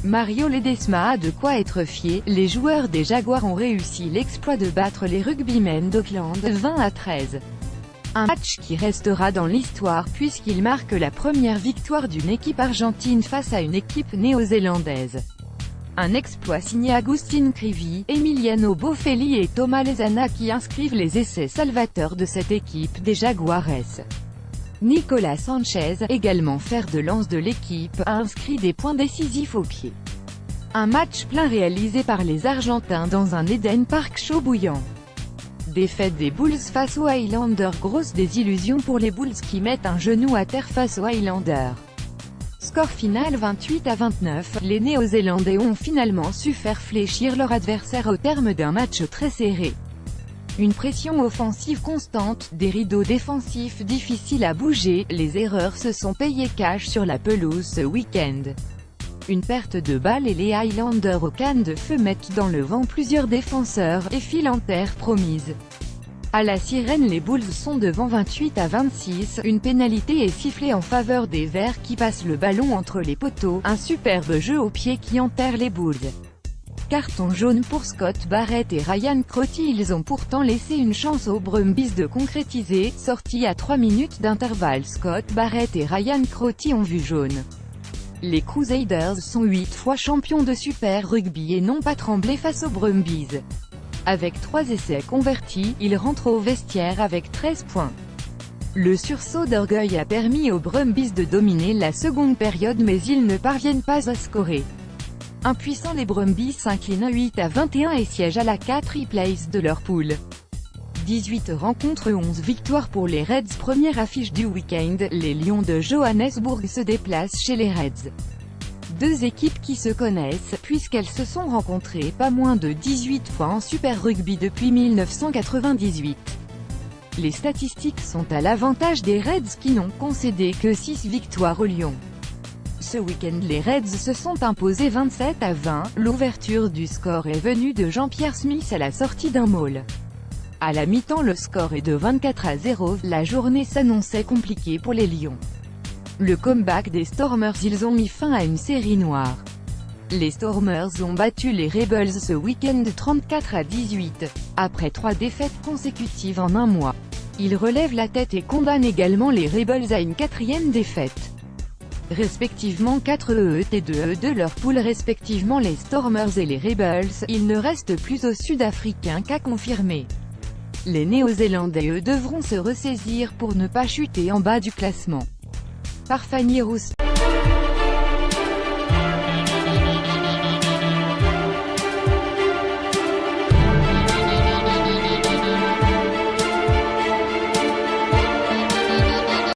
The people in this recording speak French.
Mario Ledesma a de quoi être fier, les joueurs des Jaguars ont réussi l'exploit de battre les rugbymen d'Auckland, 20-13. Un match qui restera dans l'histoire puisqu'il marque la première victoire d'une équipe argentine face à une équipe néo-zélandaise. Un exploit signé Agustín Creevy, Emiliano Bofelli et Thomas Lezana qui inscrivent les essais salvateurs de cette équipe des Jaguares. Nicolas Sanchez, également fer de lance de l'équipe, a inscrit des points décisifs au pied. Un match plein réalisé par les Argentins dans un Eden Park chaud bouillant. Défaite des Bulls face aux Highlanders. Grosse désillusion pour les Bulls qui mettent un genou à terre face aux Highlanders. Score final 28-29, les Néo-Zélandais ont finalement su faire fléchir leur adversaire au terme d'un match très serré. Une pression offensive constante, des rideaux défensifs difficiles à bouger, les erreurs se sont payées cash sur la pelouse ce week-end. Une perte de balle et les Highlanders aux cannes de feu mettent dans le vent plusieurs défenseurs et filent en terre promise. À la sirène, les Bulls sont devant 28-26, une pénalité est sifflée en faveur des Verts qui passent le ballon entre les poteaux, un superbe jeu au pied qui enterre les Bulls. Carton jaune pour Scott Barrett et Ryan Crotty. Ils ont pourtant laissé une chance aux Brumbies de concrétiser, sortis à 3 minutes d'intervalle. Scott Barrett et Ryan Crotty ont vu jaune. Les Crusaders sont 8 fois champions de Super Rugby et n'ont pas tremblé face aux Brumbies. Avec 3 essais convertis, ils rentrent au vestiaire avec 13 points. Le sursaut d'orgueil a permis aux Brumbies de dominer la seconde période mais ils ne parviennent pas à scorer. Impuissants, les Brumbies s'inclinent 8-21 et siègent à la 4e place de leur poule. 18 rencontres, 11 victoires pour les Reds. Première affiche du week-end, les Lions de Johannesburg se déplacent chez les Reds. Deux équipes qui se connaissent, puisqu'elles se sont rencontrées pas moins de 18 fois en Super Rugby depuis 1998. Les statistiques sont à l'avantage des Reds qui n'ont concédé que 6 victoires aux Lions. Ce week-end, les Reds se sont imposés 27-20, l'ouverture du score est venue de Jean-Pierre Smith à la sortie d'un maul. À la mi-temps, le score est de 24-0, la journée s'annonçait compliquée pour les Lions. Le comeback des Stormers, ils ont mis fin à une série noire. Les Stormers ont battu les Rebels ce week-end 34-18, après 3 défaites consécutives en un mois. Ils relèvent la tête et condamnent également les Rebels à une 4e défaite. Respectivement 4 et 2 de leur poule respectivement les Stormers et les Rebels, il ne reste plus aux Sud-Africains qu'à confirmer. Les Néo-Zélandais devront se ressaisir pour ne pas chuter en bas du classement. Par Fanny Rousse.